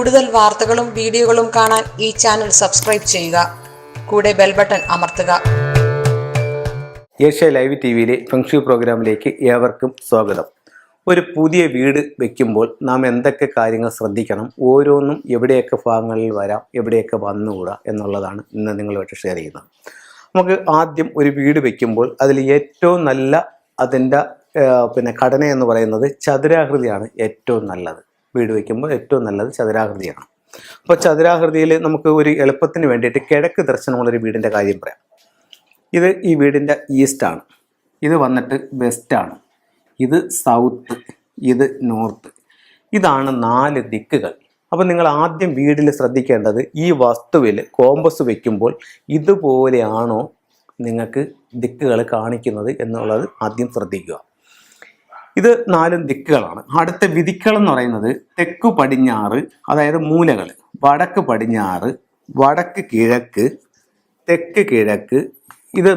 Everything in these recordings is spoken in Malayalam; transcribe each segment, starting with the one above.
കൂടുതൽ വാർത്തകളും വീഡിയോകളും കാണാൻ ഈ ചാനൽ സബ്സ്ക്രൈബ് ചെയ്യുക. കൂടെ ബെൽ ബട്ടൺ അമർത്തുക. ഏഷ്യ ലൈവ് ടിവിയിലെ ഫെങ്ഷു പ്രോഗ്രാമിലേക്ക് ഏവർക്കും സ്വാഗതം. ഒരു പുതിയ വീട് വയ്ക്കുമ്പോൾ നാം എന്തൊക്കെ കാര്യങ്ങൾ ശ്രദ്ധിക്കണം, ഓരോന്നും എവിടെയൊക്കെ ഭാഗങ്ങളിൽ വരാം, എവിടെയൊക്കെ വന്നുകൂടാ എന്നുള്ളതാണ് ഇന്ന് നിങ്ങളുമായിട്ട് ഷെയർ ചെയ്യുന്നത്. നമുക്ക് ആദ്യം ഒരു വീട് വയ്ക്കുമ്പോൾ അതിൽ ഏറ്റവും നല്ല അതിൻ്റെ ഘടന എന്ന് പറയുന്നത് ചതുരാകൃതിയാണ് ഏറ്റവും നല്ലത്. വീട് വയ്ക്കുമ്പോൾ ഏറ്റവും നല്ലത് ചതുരാകൃതിയാണ്. അപ്പോൾ ചതുരാകൃതിയിൽ നമുക്ക് ഒരു എളുപ്പത്തിന് വേണ്ടിയിട്ട് കിഴക്ക് ദർശനമുള്ളൊരു വീടിൻ്റെ കാര്യം പറയാം. ഇത് ഈ വീടിൻ്റെ ഈസ്റ്റാണ്, ഇത് വന്നിട്ട് വെസ്റ്റാണ്, ഇത് സൗത്ത്, ഇത് നോർത്ത്. ഇതാണ് 4 ദിക്കുകൾ. അപ്പോൾ നിങ്ങൾ ആദ്യം വീട്ടിൽ ശ്രദ്ധിക്കേണ്ടത് ഈ വസ്തുവിൽ കോമ്പസ് വയ്ക്കുമ്പോൾ ഇതുപോലെയാണോ നിങ്ങൾക്ക് ദിക്കുകൾ കാണിക്കുന്നത് എന്നുള്ളത് ആദ്യം ശ്രദ്ധിക്കുക. ഇത് 4 ദിക്കുകളാണ്. അടുത്ത വിധികൾ എന്ന് പറയുന്നത് തെക്കു പടിഞ്ഞാറ്, അതായത് മൂലകൾ, വടക്ക് പടിഞ്ഞാറ്, വടക്ക് കിഴക്ക്, തെക്ക് കിഴക്ക്. ഇത്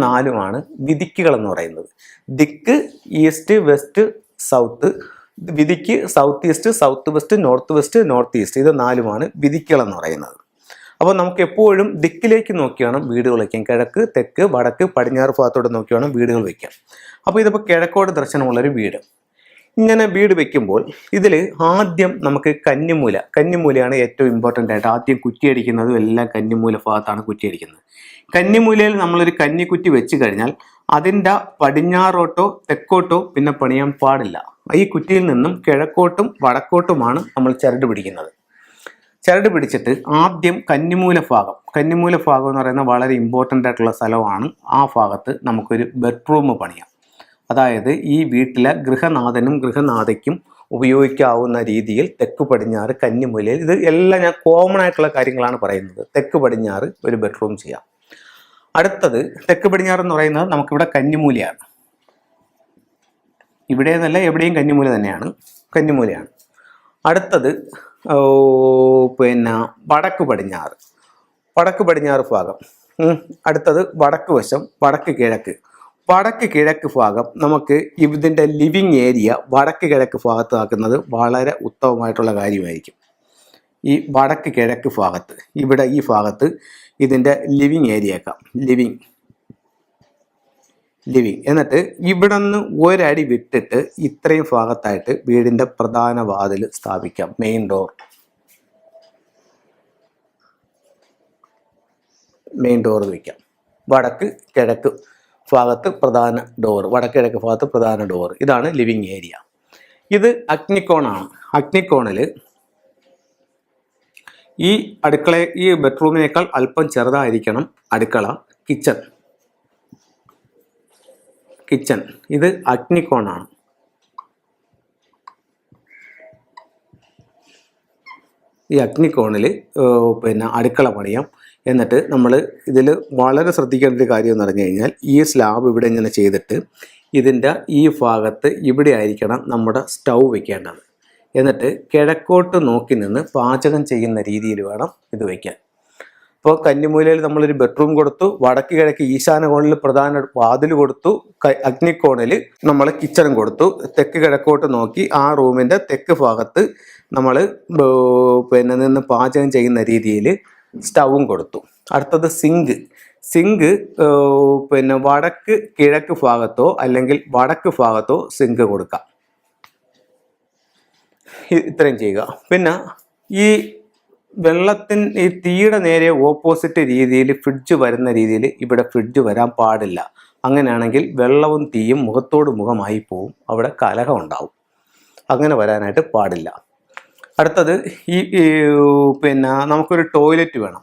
4മാണ് വിധിക്കുകൾ എന്ന് പറയുന്നത്. ദിക്ക് ഈസ്റ്റ്, വെസ്റ്റ്, സൗത്ത്. വിധിക്ക് south east, south west, north west, north east. ഇത് 4മാണ് വിധിക്കുകൾ എന്ന് പറയുന്നത്. അപ്പോൾ നമുക്ക് എപ്പോഴും ദിക്കിലേക്ക് നോക്കി വേണം വീടുകൾ വയ്ക്കാം. കിഴക്ക്, തെക്ക്, വടക്ക്, പടിഞ്ഞാറ് ഭാഗത്തോട്ട് നോക്കി വേണം വീടുകൾ വയ്ക്കാം. അപ്പോൾ ഇതിപ്പോൾ കിഴക്കോട് ദർശനമുള്ളൊരു വീട്. ഇങ്ങനെ വീട് വയ്ക്കുമ്പോൾ ഇതിൽ ആദ്യം നമുക്ക് കന്നിമൂലയാണ് ഏറ്റവും ഇമ്പോർട്ടൻ്റ് ആയിട്ട് ആദ്യം കുറ്റിയടിക്കുന്നതും എല്ലാം കന്നിമൂല ഭാഗത്താണ് കുറ്റിയടിക്കുന്നത്. കന്നിമൂലയിൽ നമ്മളൊരു കന്നിക്കുറ്റി വെച്ച് കഴിഞ്ഞാൽ അതിൻ്റെ പടിഞ്ഞാറോട്ടോ തെക്കോട്ടോ പിന്നെ പണിയാൻ പാടില്ല. ഈ കുറ്റിയിൽ നിന്നും കിഴക്കോട്ടും വടക്കോട്ടുമാണ് നമ്മൾ ചരട് പിടിക്കുന്നത്. ചരട് പിടിച്ചിട്ട് ആദ്യം കന്നിമൂല ഭാഗം എന്ന് പറയുന്നത് വളരെ ഇമ്പോർട്ടൻ്റ് ആയിട്ടുള്ള സ്ഥലമാണ്. ആ ഭാഗത്ത് നമുക്കൊരു ബെഡ്റൂം പണിയാം. അതായത് ഈ വീട്ടിലെ ഗൃഹനാഥനും ഗൃഹനാഥയ്ക്കും ഉപയോഗിക്കാവുന്ന രീതിയിൽ തെക്ക് പടിഞ്ഞാറ് കന്നിമൂലയിൽ, ഇത് എല്ലാം ഞാൻ കോമൺ ആയിട്ടുള്ള കാര്യങ്ങളാണ് പറയുന്നത്. തെക്ക് പടിഞ്ഞാറ് ഒരു ബെഡ്റൂം ചെയ്യാം. അടുത്തത് തെക്ക് പടിഞ്ഞാറ് എന്ന് പറയുന്നത് നമുക്കിവിടെ കന്നിമൂലയാണ്. ഇവിടെ നിന്നല്ല, എവിടെയും കന്നിമൂല തന്നെയാണ്, കന്നിമൂലയാണ്. അടുത്തത് വടക്ക് പടിഞ്ഞാറ് ഭാഗം. അടുത്തത് വടക്ക് വശം, വടക്ക് കിഴക്ക് ഭാഗം. നമുക്ക് ഇതിൻ്റെ ലിവിങ് ഏരിയ വടക്ക് കിഴക്ക് ഭാഗത്ത് ആക്കുന്നത് വളരെ ഉത്തമമായിട്ടുള്ള കാര്യമായിരിക്കും. ഈ വടക്ക് കിഴക്ക് ഭാഗത്ത്, ഇവിടെ ഈ ഭാഗത്ത് ഇതിൻ്റെ ലിവിങ് ഏരിയ ആക്കാം. ലിവിങ് എന്നിട്ട് ഇവിടെ നിന്ന് ഒരടി വിട്ടിട്ട് ഇത്രയും ഭാഗത്തായിട്ട് വീടിൻ്റെ പ്രധാന വാതിൽ സ്ഥാപിക്കാം. മെയിൻ ഡോർ വയ്ക്കാം. വടക്ക് കിഴക്ക് ഭാഗത്ത് പ്രധാന ഡോർ, വടക്ക് കിഴക്ക് ഭാഗത്ത് പ്രധാന ഡോർ. ഇതാണ് ലിവിങ് ഏരിയ. ഇത് അഗ്നിക്കോണാണ്. അഗ്നിക്കോണിൽ ഈ ഈ ബെഡ്റൂമിനേക്കാൾ അല്പം ചെറുതായിരിക്കണം അടുക്കള. കിച്ചൺ ഇത് അഗ്നിക്കോണാണ്. ഈ അഗ്നിക്കോണിൽ അടുക്കള പണിയാം. എന്നിട്ട് നമ്മൾ ഇതിൽ വളരെ ശ്രദ്ധിക്കേണ്ട ഒരു കാര്യം എന്ന് പറഞ്ഞു കഴിഞ്ഞാൽ, ഈ സ്ലാബ് ഇവിടെ ഇങ്ങനെ ചെയ്തിട്ട് ഇതിൻ്റെ ഈ ഭാഗത്ത് ഇവിടെ ആയിരിക്കണം നമ്മുടെ സ്റ്റൗ വയ്ക്കേണ്ടത്. എന്നിട്ട് കിഴക്കോട്ട് നോക്കി നിന്ന് പാചകം ചെയ്യുന്ന രീതിയിൽ വേണം ഇത് വയ്ക്കാൻ. ഇപ്പോൾ കന്നിമൂലയിൽ നമ്മളൊരു ബെഡ്റൂം കൊടുത്തു, വടക്ക് കിഴക്ക് ഈശാന കോണിൽ പ്രധാന വാതിൽ കൊടുത്തു, അഗ്നിക്കോണിൽ നമ്മൾ കിച്ചണും കൊടുത്തു. തെക്ക് കിഴക്കോട്ട് നോക്കി ആ റൂമിൻ്റെ തെക്ക് ഭാഗത്ത് നമ്മൾ നിന്ന് പാചകം ചെയ്യുന്ന രീതിയിൽ സ്റ്റൗവും കൊടുത്തു. അടുത്തത് സിങ്ക് വടക്ക് കിഴക്ക് ഭാഗത്തോ അല്ലെങ്കിൽ വടക്ക് ഭാഗത്തോ സിങ്ക് കൊടുക്കാം. ഇത്രയും ചെയ്യുക. പിന്നെ ഈ ഈ തീയുടെ നേരെ ഓപ്പോസിറ്റ് രീതിയിൽ ഫ്രിഡ്ജ് വരുന്ന രീതിയിൽ ഇവിടെ ഫ്രിഡ്ജ് വരാൻ പാടില്ല. അങ്ങനെയാണെങ്കിൽ വെള്ളവും തീയും മുഖത്തോട് മുഖമായി പോവും, അവിടെ കലഹം ഉണ്ടാവും. അങ്ങനെ വരാനായിട്ട് പാടില്ല. അടുത്തത് നമുക്കൊരു ടോയ്ലറ്റ് വേണം.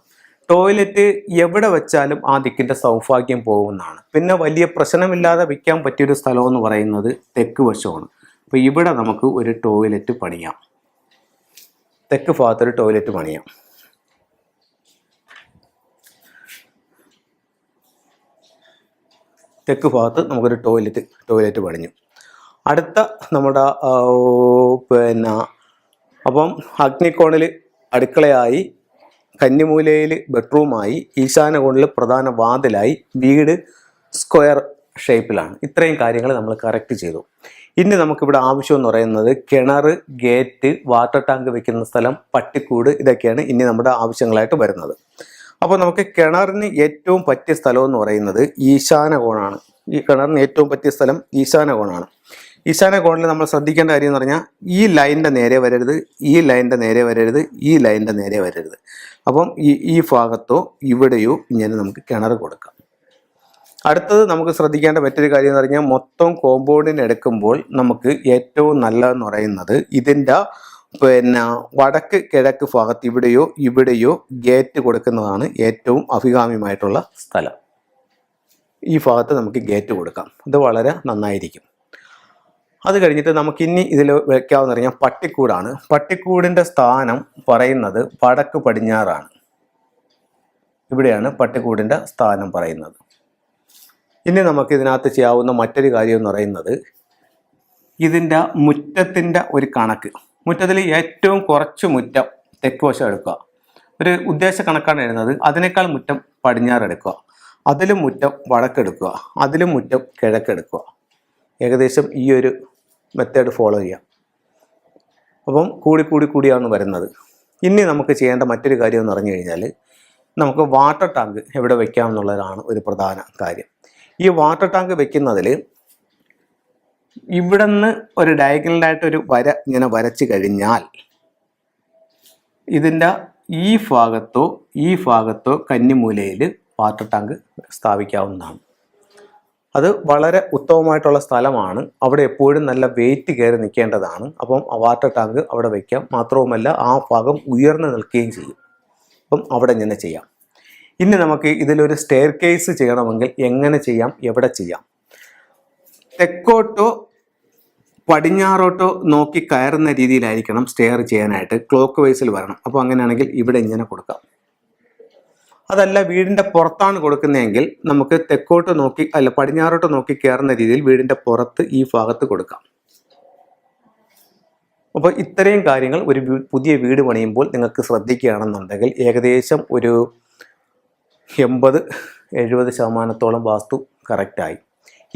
ടോയ്ലറ്റ് എവിടെ വെച്ചാലും ആ ദിക്കിൻ്റെ സൗഭാഗ്യം പോകുന്നതാണ്. പിന്നെ വലിയ പ്രശ്നമില്ലാതെ വയ്ക്കാൻ പറ്റിയൊരു സ്ഥലമെന്ന് പറയുന്നത് തെക്ക് വശമാണ്. അപ്പോൾ ഇവിടെ നമുക്ക് ഒരു ടോയ്ലറ്റ് പണിയാം. തെക്ക് ഭാഗത്തൊരു ടോയ്ലറ്റ് പണിയാം. തെക്ക് ഭാഗത്ത് നമുക്കൊരു ടോയ്ലറ്റ് പണിഞ്ഞു. അടുത്ത നമ്മുടെ അപ്പം അഗ്നിക്കോണിൽ അടുക്കളയായി, കന്നിമൂലയിൽ ബെഡ്റൂമായി, ഈശാന കോണിൽ പ്രധാന വാതിലായി, വീട് സ്ക്വയർ ഷേപ്പിലാണ്. ഇത്രയും കാര്യങ്ങൾ നമ്മൾ കറക്റ്റ് ചെയ്തു. ഇനി നമുക്കിവിടെ ആവശ്യം എന്ന് പറയുന്നത് കിണർ, ഗേറ്റ്, വാട്ടർ ടാങ്ക് വെക്കുന്ന സ്ഥലം, പട്ടിക്കൂട്, ഇതൊക്കെയാണ് ഇനി നമ്മുടെ ആവശ്യങ്ങളായിട്ട് വരുന്നത്. അപ്പോൾ നമുക്ക് കിണറിന് ഏറ്റവും പറ്റിയ സ്ഥലം എന്ന് പറയുന്നത് ഈശാന കോണാണ്. ഈ കിണറിന് ഏറ്റവും പറ്റിയ സ്ഥലം ഈശാന കോണാണ്. ഈശാന കോണിൽ നമ്മൾ ശ്രദ്ധിക്കേണ്ട കാര്യം എന്ന് പറഞ്ഞാൽ ഈ ലൈനിൻ്റെ നേരെ വരരുത്, ഈ ലൈനിൻ്റെ നേരെ വരരുത്, ഈ ലൈനിൻ്റെ നേരെ വരരുത്. അപ്പം ഈ ഭാഗത്തോ ഇവിടെയോ ഇങ്ങനെ നമുക്ക് കിണർ കൊടുക്കാം. അടുത്തത് നമുക്ക് ശ്രദ്ധിക്കേണ്ട മറ്റൊരു കാര്യം എന്ന് പറഞ്ഞാൽ മൊത്തം കോമ്പൗണ്ടിന് എടുക്കുമ്പോൾ നമുക്ക് ഏറ്റവും നല്ലതെന്ന് പറയുന്നത് ഇതിൻ്റെ വടക്ക് കിഴക്ക് ഭാഗത്ത് ഇവിടെയോ ഗേറ്റ് കൊടുക്കുന്നതാണ് ഏറ്റവും അഭികാമ്യമായിട്ടുള്ള സ്ഥലം. ഈ ഭാഗത്ത് നമുക്ക് ഗേറ്റ് കൊടുക്കാം. ഇത് വളരെ നന്നായിരിക്കും. അത് കഴിഞ്ഞിട്ട് നമുക്കിനി ഇതിൽ വയ്ക്കാമെന്ന് പറഞ്ഞാൽ പട്ടിക്കൂടാണ്. പട്ടിക്കൂടിൻ്റെ സ്ഥാനം പറയുന്നത് വടക്ക് പടിഞ്ഞാറാണ്. ഇവിടെയാണ് പട്ടിക്കൂടിൻ്റെ സ്ഥാനം പറയുന്നത്. ഇനി നമുക്ക് ഇതിനകത്ത് ചെയ്യാവുന്ന മറ്റൊരു കാര്യം എന്ന് പറയുന്നത് ഇതിൻ്റെ മുറ്റത്തിൻ്റെ ഒരു കണക്ക്. മുറ്റത്തിൽ ഏറ്റവും കുറച്ച് മുറ്റം തെക്ക് വശം എടുക്കുക. ഒരു ഉദ്ദേശ കണക്കാണ് എഴുതുന്നത്. അതിനേക്കാൾ മുറ്റം പടിഞ്ഞാറ് എടുക്കുക, അതിലും മുറ്റം വടക്കെടുക്കുക, അതിലും മുറ്റം കിഴക്കെടുക്കുക. ഏകദേശം ഈ ഒരു മെത്തേഡ് ഫോളോ ചെയ്യാം. അപ്പം കൂടിയാണ് വരുന്നത്. ഇനി നമുക്ക് ചെയ്യേണ്ട മറ്റൊരു കാര്യം എന്ന് പറഞ്ഞു കഴിഞ്ഞാൽ നമുക്ക് വാട്ടർ ടാങ്ക് എവിടെ വയ്ക്കാം എന്നുള്ളതാണ് ഒരു പ്രധാന കാര്യം. ഈ വാട്ടർ ടാങ്ക് വെക്കുന്നതിൽ ഇവിടെ നിന്ന് ഒരു ഡയഗണലായിട്ടൊരു വര ഇങ്ങനെ വരച്ച് കഴിഞ്ഞാൽ ഇതിൻ്റെ ഈ ഭാഗത്തോ കന്നിമൂലയിൽ വാട്ടർ ടാങ്ക് സ്ഥാപിക്കാവുന്നതാണ്. അത് വളരെ ഉത്തമമായിട്ടുള്ള സ്ഥലമാണ്. അവിടെ എപ്പോഴും നല്ല വെയിറ്റ് കയറി നിൽക്കേണ്ടതാണ്. അപ്പം വാട്ടർ ടാങ്ക് അവിടെ വയ്ക്കാം. മാത്രവുമല്ല ആ ഭാഗം ഉയർന്നു നിൽക്കുകയും ചെയ്യും. അപ്പം അവിടെ ഇങ്ങനെ ചെയ്യാം. ഇനി നമുക്ക് ഇതിലൊരു സ്റ്റെയർ കേസ് ചെയ്യണമെങ്കിൽ എങ്ങനെ ചെയ്യാം, എവിടെ ചെയ്യാം? തെക്കോട്ടോ പടിഞ്ഞാറോട്ടോ നോക്കി കയറുന്ന രീതിയിലായിരിക്കണം സ്റ്റെയർ ചെയ്യാനായിട്ട്. ക്ലോക്ക് വൈസിൽ വരണം. അപ്പോൾ അങ്ങനെയാണെങ്കിൽ ഇവിടെ ഇങ്ങനെ കൊടുക്കാം. അതല്ല വീടിൻ്റെ പുറത്താണ് കൊടുക്കുന്നതെങ്കിൽ നമുക്ക് തെക്കോട്ട് നോക്കി പടിഞ്ഞാറോട്ട് നോക്കി കയറുന്ന രീതിയിൽ വീടിൻ്റെ പുറത്ത് ഈ ഭാഗത്ത് കൊടുക്കാം. അപ്പോൾ ഇത്രയും കാര്യങ്ങൾ ഒരു പുതിയ വീട് പണിയുമ്പോൾ നിങ്ങൾക്ക് ശ്രദ്ധിക്കുകയാണെന്നുണ്ടെങ്കിൽ ഏകദേശം ഒരു 80-70% വാസ്തു കറക്റ്റായി.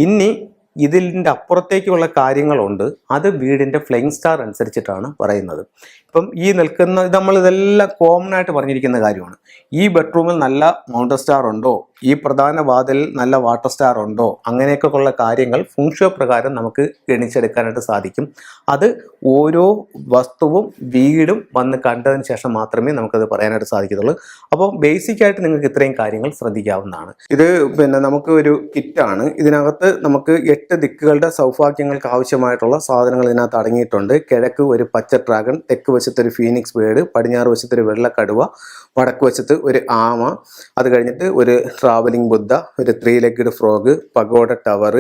ഇനി ഇതിൻ്റെ അപ്പുറത്തേക്കുള്ള കാര്യങ്ങളുണ്ട്. അത് വീടിൻ്റെ ഫ്ലൈയിങ് സ്റ്റാർ അനുസരിച്ചിട്ടാണ് പറയുന്നത്. ഇപ്പം ഈ നിൽക്കുന്ന നമ്മളിതെല്ലാം കോമൺ ആയിട്ട് പറഞ്ഞിരിക്കുന്ന കാര്യമാണ്. ഈ ബെഡ്റൂമിൽ നല്ല മൗണ്ടൻ സ്റ്റാർ ഉണ്ടോ, ഈ പ്രധാന വാതിലിൽ നല്ല വാട്ടർ സ്റ്റാർ ഉണ്ടോ, അങ്ങനെയൊക്കെ ഉള്ള കാര്യങ്ങൾ ഫുങ്ഷോ പ്രകാരം നമുക്ക് ഗണിച്ചെടുക്കാനായിട്ട് സാധിക്കും. അത് ഓരോ വസ്തുവും വീടും വന്ന് കണ്ടതിന് ശേഷം മാത്രമേ നമുക്കത് പറയാനായിട്ട് സാധിക്കത്തുള്ളൂ. അപ്പോൾ ബേസിക്കായിട്ട് നിങ്ങൾക്ക് ഇത്രയും കാര്യങ്ങൾ ശ്രദ്ധിക്കാവുന്നതാണ്. ഇത് നമുക്ക് ഒരു കിറ്റാണ്. ഇതിനകത്ത് നമുക്ക് 8 ദിക്കുകളുടെ സൗഭാഗ്യങ്ങൾക്ക് ആവശ്യമായിട്ടുള്ള സാധനങ്ങൾ ഇതിനകത്ത് അടങ്ങിയിട്ടുണ്ട്. കിഴക്ക് ഒരു പച്ച ഡ്രാഗൺ, തെക്ക് വശത്തൊരു ഫീനിക്സ് ബേർഡ്, പടിഞ്ഞാറ് വശത്തൊരു വെള്ളക്കടുവ, വടക്ക് വശത്ത് ഒരു ആമ, അത് കഴിഞ്ഞിട്ട് ഒരു ട്രാവലിംഗ് ബുദ്ധ, ഒരു 3 ലെഗ്ഡ് ഫ്രോഗ്, പഗോഡ ടവർ,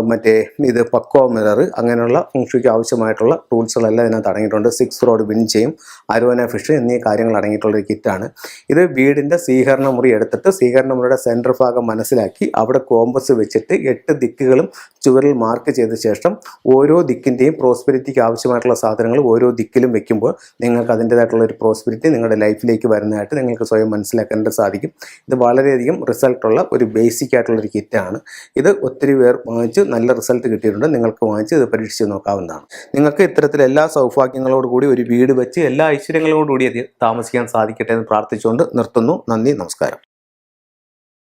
മറ്റേ ഇത് പക്കോ മിറർ, അങ്ങനെയുള്ള ഫുങ്ഷുയ്ക്ക് ആവശ്യമായിട്ടുള്ള ടൂൾസുകളെല്ലാം ഇതിനകത്ത് അടങ്ങിയിട്ടുണ്ട്. 6 റോഡ് വിൻചെയും അരോന ഫിഷ് എന്നീ കാര്യങ്ങൾ അടങ്ങിയിട്ടുള്ളൊരു കിറ്റാണ്. ഇത് വീടിൻ്റെ സ്വീകരണ മുറി എടുത്തിട്ട് സ്വീകരണ മുറിയുടെ സെൻറ്റർ ഭാഗം മനസ്സിലാക്കി അവിടെ കോമ്പസ് വെച്ചിട്ട് 8 ദിക്കുകളും ചുവരിൽ മാർക്ക് ചെയ്ത ശേഷം ഓരോ ദിക്കിൻ്റെയും പ്രോസ്പെരിറ്റിക്ക് ആവശ്യമായിട്ടുള്ള സാധനങ്ങൾ ഓരോ ദിക്കിലും വെക്കുമ്പോൾ നിങ്ങൾക്ക് അതിൻ്റേതായിട്ടുള്ള ഒരു പ്രോസ്പെരിറ്റി നിങ്ങളുടെ ലൈഫിലേക്ക് വരുന്നതായിട്ട് നിങ്ങൾക്ക് സ്വയം മനസ്സിലാക്കാനായിട്ട് സാധിക്കും. ഇത് വളരെയധികം റിസൾട്ടുള്ള ഒരു ബേസിക് ആയിട്ടുള്ളൊരു കിറ്റാണ്. ഇത് ഒത്തിരി പേർ വാങ്ങിച്ച് നല്ല റിസൾട്ട് കിട്ടിയിട്ടുണ്ട്. നിങ്ങൾക്ക് വാങ്ങിച്ച് ഇത് പരീക്ഷിച്ച് നോക്കാവുന്നതാണ്. നിങ്ങൾക്ക് ഇത്തരത്തിൽ എല്ലാ സൗഭാഗ്യങ്ങളോടുകൂടി ഒരു വീട് വെച്ച് എല്ലാ ഐശ്വര്യങ്ങളോടുകൂടി താമസിക്കാൻ സാധിക്കട്ടെ എന്ന് പ്രാർത്ഥിച്ചുകൊണ്ട് നിർത്തുന്നു. നന്ദി, നമസ്കാരം.